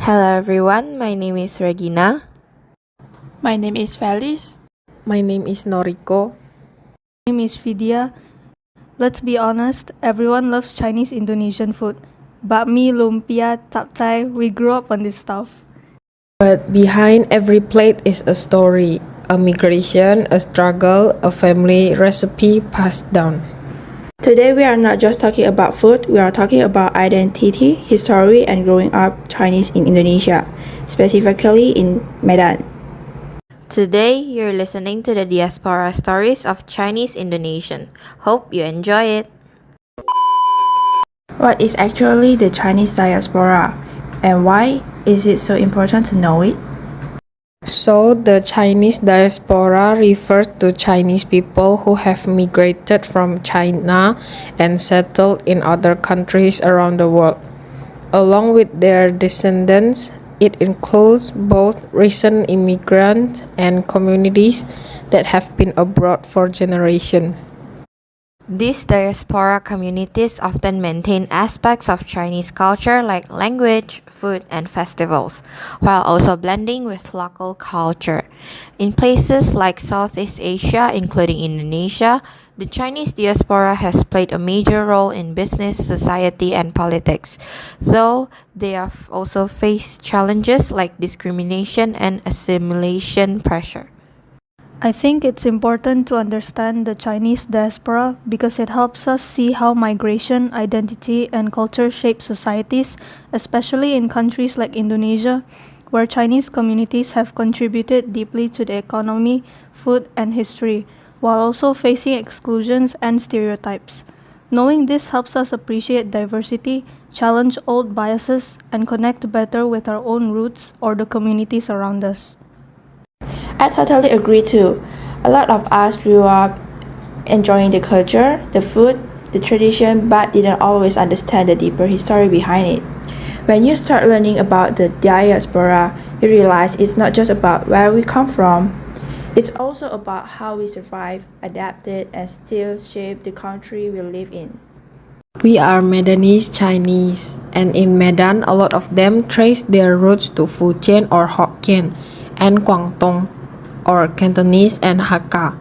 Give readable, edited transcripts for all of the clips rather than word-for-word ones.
Hello everyone, my name is Regina. My name is Felice. My name is Noriko. My name is Vidya. Let's be honest, everyone loves Chinese Indonesian food. Bakmi, lumpia, capcay, we grew up on this stuff. But behind every plate is a story, a migration, a struggle, a family recipe passed down. Today we are not just talking about food, we are talking about identity, history, and growing up Chinese in Indonesia, specifically in Medan. Today, you're listening to the Diaspora stories of Chinese Indonesian. Hope you enjoy it. What is actually the Chinese diaspora, and why is it so important to know it? So, the Chinese diaspora refers to Chinese people who have migrated from China and settled in other countries around the world. Along with their descendants, it includes both recent immigrants and communities that have been abroad for generations. These diaspora communities often maintain aspects of Chinese culture like language, food, and festivals, while also blending with local culture. In places like Southeast Asia, including Indonesia, the Chinese diaspora has played a major role in business, society, and politics, though they have also faced challenges like discrimination and assimilation pressure. I think it's important to understand the Chinese diaspora because it helps us see how migration, identity, and culture shape societies, especially in countries like Indonesia, where Chinese communities have contributed deeply to the economy, food, and history, while also facing exclusions and stereotypes. Knowing this helps us appreciate diversity, challenge old biases, and connect better with our own roots or the communities around us. I totally agree too. A lot of us grew up enjoying the culture, the food, the tradition, but didn't always understand the deeper history behind it. When you start learning about the diaspora, you realize it's not just about where we come from, it's also about how we survive, adapted, and still shape the country we live in. We are Medanese Chinese, and in Medan, a lot of them trace their roots to Fujian or Hokkien and Guangdong, or Cantonese and Hakka.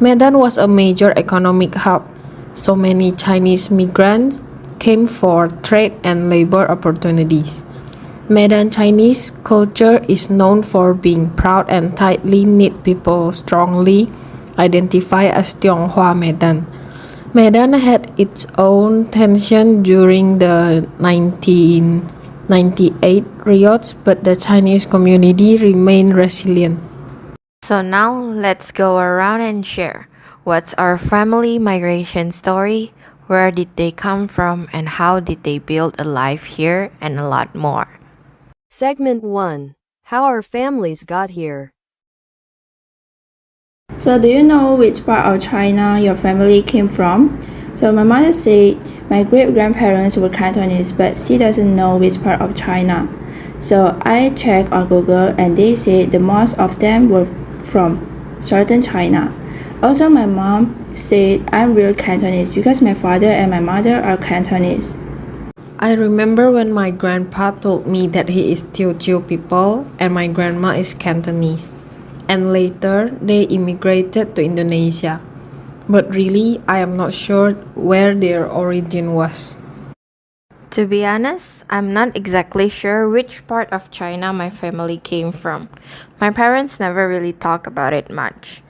Medan was a major economic hub, so many Chinese migrants came for trade and labor opportunities. Medan Chinese culture is known for being proud and tightly knit people strongly identify as Tionghoa Medan. Medan had its own tension during the 1998 riots, but the Chinese community remained resilient. So now let's go around and share. What's our family migration story? Where did they come from and how did they build a life here, and a lot more. Segment 1. How our families got here. So, do you know which part of China your family came from? So, my mother said my great grandparents were Cantonese, but she doesn't know which part of China. So, I checked on Google and they said the most of them were from southern China. Also, my mom said I'm real Cantonese because my father and my mother are Cantonese. I remember when my grandpa told me that he is Teochew people and my grandma is Cantonese. And later, they immigrated to Indonesia. But really, I am not sure where their origin was. To be honest, I'm not exactly sure which part of China my family came from. My parents never really talk about it much.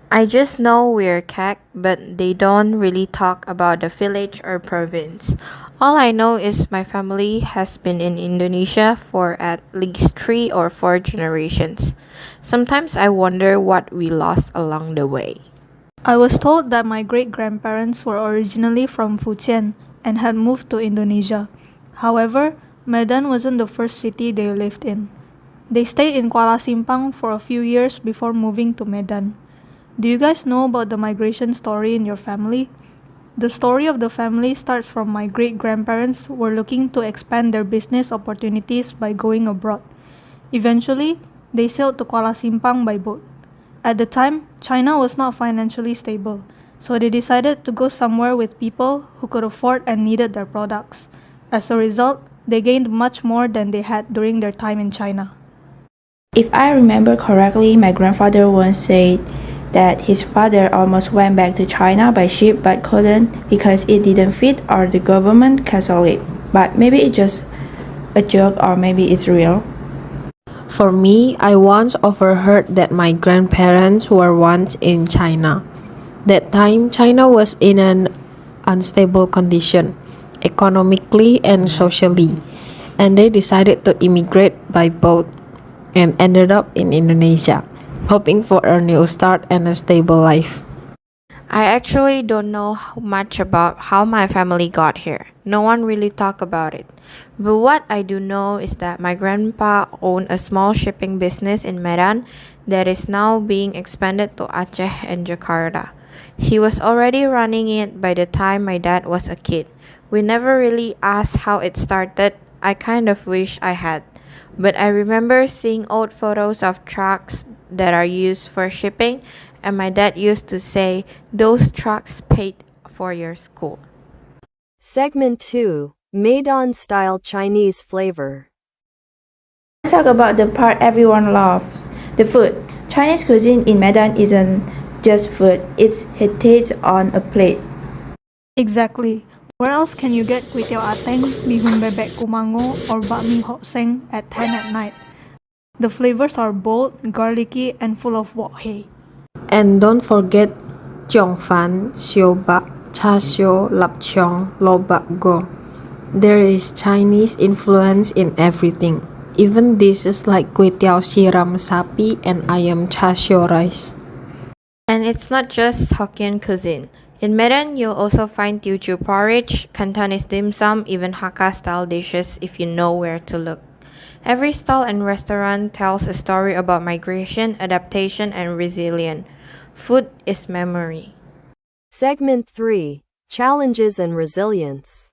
I just know we're Kak, but they don't really talk about the village or province. All I know is my family has been in Indonesia for at least 3 or 4 generations. Sometimes I wonder what we lost along the way. I was told that my great-grandparents were originally from Fujian and had moved to Indonesia. However, Medan wasn't the first city they lived in. They stayed in Kuala Simpang for a few years before moving to Medan. Do you guys know about the migration story in your family? The story of the family starts from my great-grandparents who were looking to expand their business opportunities by going abroad. Eventually, they sailed to Kuala Simpang by boat. At the time, China was not financially stable, so they decided to go somewhere with people who could afford and needed their products. As a result, They gained much more than they had during their time in China. If I remember correctly, my grandfather once said that his father almost went back to China by ship but couldn't because it didn't fit or the government canceled it. But maybe it's just a joke or maybe it's real. For me, I once overheard that my grandparents were once in China. That time, China was in an unstable condition, economically and socially, and they decided to immigrate by boat and ended up in Indonesia, hoping for a new start and a stable life. I actually don't know much about how my family got here. No one really talked about it. But what I do know is that my grandpa owned a small shipping business in Medan that is now being expanded to Aceh and Jakarta. He was already running it by the time my dad was a kid. We never really asked how it started. I kind of wish I had. But I remember seeing old photos of trucks that are used for shipping, and my dad used to say those trucks paid for your school. Segment 2. Medan-Style Chinese flavor. Let's talk about the part everyone loves, the food. Chinese cuisine in Medan isn't just food, it's heritage on a plate. Exactly. Where else can you get kway teow ateng, bihun bebek kumango, or bakmi hot seng at 10 at night? The flavors are bold, garlicky, and full of wok hei. And don't forget Jiong Fan, Sio Bak, Cha Sio, Lap Cheong, Lo Bak Go. There is Chinese influence in everything. Even dishes like kway teow siram sapi and ayam cha sio rice. And it's not just Hokkien cuisine. In Medan, you'll also find Teochew porridge, Cantonese dim sum, even Hakka-style dishes if you know where to look. Every stall and restaurant tells a story about migration, adaptation, and resilience. Food is memory. Segment 3. Challenges and resilience.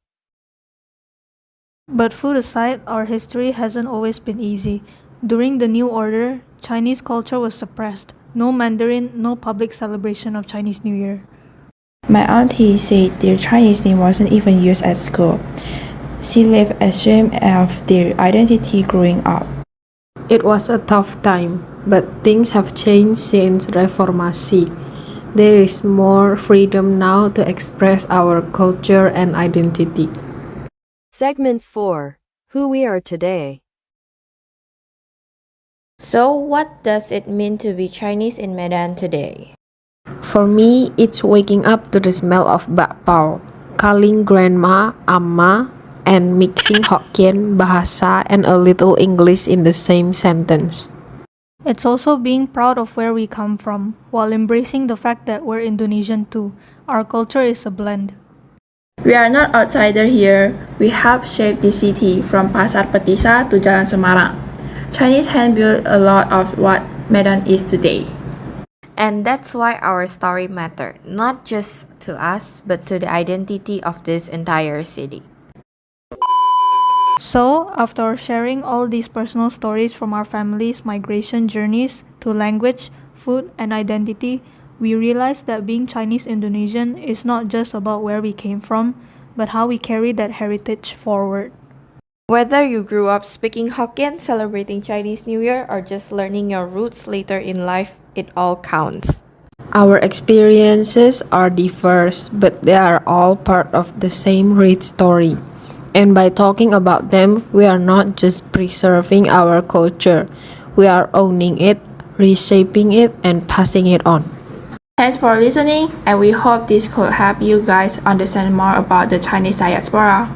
But food aside, our history hasn't always been easy. During the New Order, Chinese culture was suppressed. No Mandarin, no public celebration of Chinese New Year. My auntie said their Chinese name wasn't even used at school. She lived ashamed of their identity growing up. It was a tough time, but things have changed since Reformasi. There is more freedom now to express our culture and identity. Segment 4. Who we are today. So, what does it mean to be Chinese in Medan today? For me, it's waking up to the smell of bak pao, calling grandma amma, and mixing Hokkien, Bahasa, and a little English in the same sentence. It's also being proud of where we come from, while embracing the fact that we're Indonesian too. Our culture is a blend. We are not outsider here. We helped shape this city from Pasar Petisa to Jalan Semarang. Chinese hand built a lot of what Medan is today. And that's why our story mattered, not just to us, but to the identity of this entire city. So, after sharing all these personal stories from our family's migration journeys to language, food, and identity, we realized that being Chinese Indonesian is not just about where we came from, but how we carry that heritage forward. Whether you grew up speaking Hokkien, celebrating Chinese New Year, or just learning your roots later in life, it all counts. Our experiences are diverse, but they are all part of the same rich story. And by talking about them, we are not just preserving our culture, we are owning it, reshaping it, and passing it on. Thanks for listening, and we hope this could help you guys understand more about the Chinese diaspora.